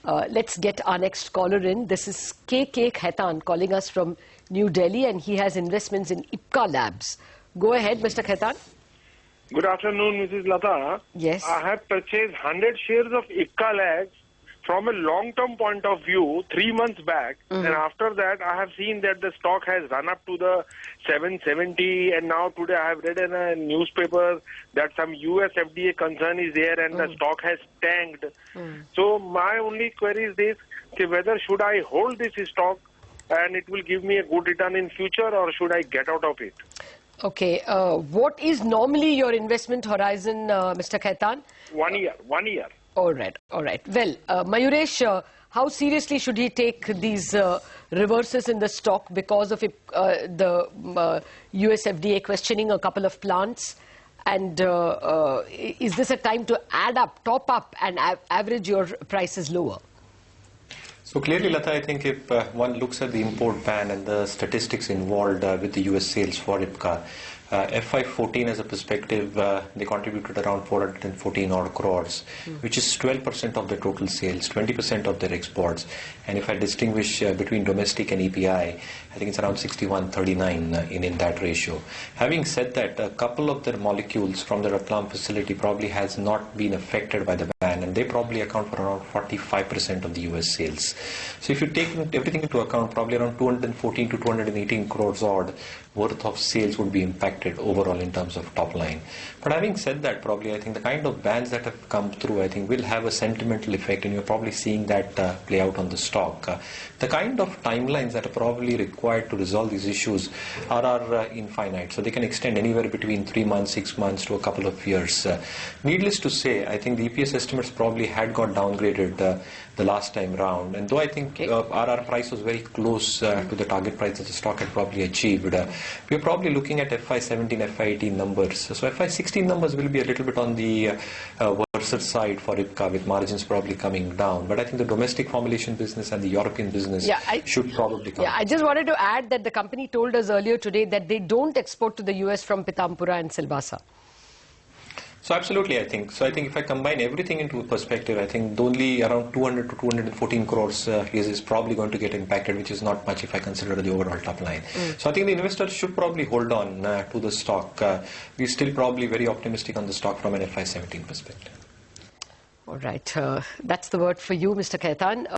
Let's get our next caller in. This is K.K. Khaitan calling us from New Delhi, and he has investments in Ipca Labs. Go ahead, Mr. Khaitan. Good afternoon, Mrs. Lata. Yes. I have purchased 100 shares of Ipca Labs from a long-term point of view 3 months back, and after that I have seen that the stock has run up to the 770, and now today I have read in a newspaper that some US FDA concern is there and the stock has tanked. So my only query is this, whether should I hold this stock and it will give me a good return in future, or should I get out of it? Okay, what is normally your investment horizon, Mr. Khaitan? 1 year, 1 year. All right, all right. Well, Mayuresh, how seriously should he take these reverses in the stock because of the US FDA questioning a couple of plants? And is this a time to add up, top up, and average your prices lower? So clearly, Lata, I think if one looks at the import ban and the statistics involved with the US sales for Ipca, FY14 as a perspective, they contributed around 414 odd crores, which is 12% of the total sales, 20% of their exports. And if I distinguish between domestic and EPI, I think it's around 61-39 in that ratio. Having said that, a couple of their molecules from the Ratlam facility probably has not been affected by the ban, and they probably account for around 45% of the US sales. So if you take everything into account, probably around 214 to 218 crores odd worth of sales would be impacted overall in terms of top line. But having said that, probably I think the kind of bans that have come through, I think will have a sentimental effect, and you're probably seeing that play out on the stock. The kind of timelines that are probably required to resolve these issues are infinite. So they can extend anywhere between 3 months, 6 months to a couple of years. Needless to say, I think the EPS estimates probably had got downgraded the last time round. And though I think our price was very close to the target price that the stock had probably achieved, we're probably looking at FY17, FY18 numbers. So FY16 numbers will be a little bit on the worse side for Ipca, with margins probably coming down. But I think the domestic formulation business and the European business should probably come. Yeah, I just wanted to add that the company told us earlier today that they don't export to the US from Pitampura and Silvassa. So absolutely, I think. So I think if I combine everything into perspective, I think only around 200 to 214 crores is probably going to get impacted, which is not much if I consider the overall top line. So I think the investors should probably hold on to the stock. We're still probably very optimistic on the stock from an FY17 perspective. All right. That's the word for you, Mr. Khaitan.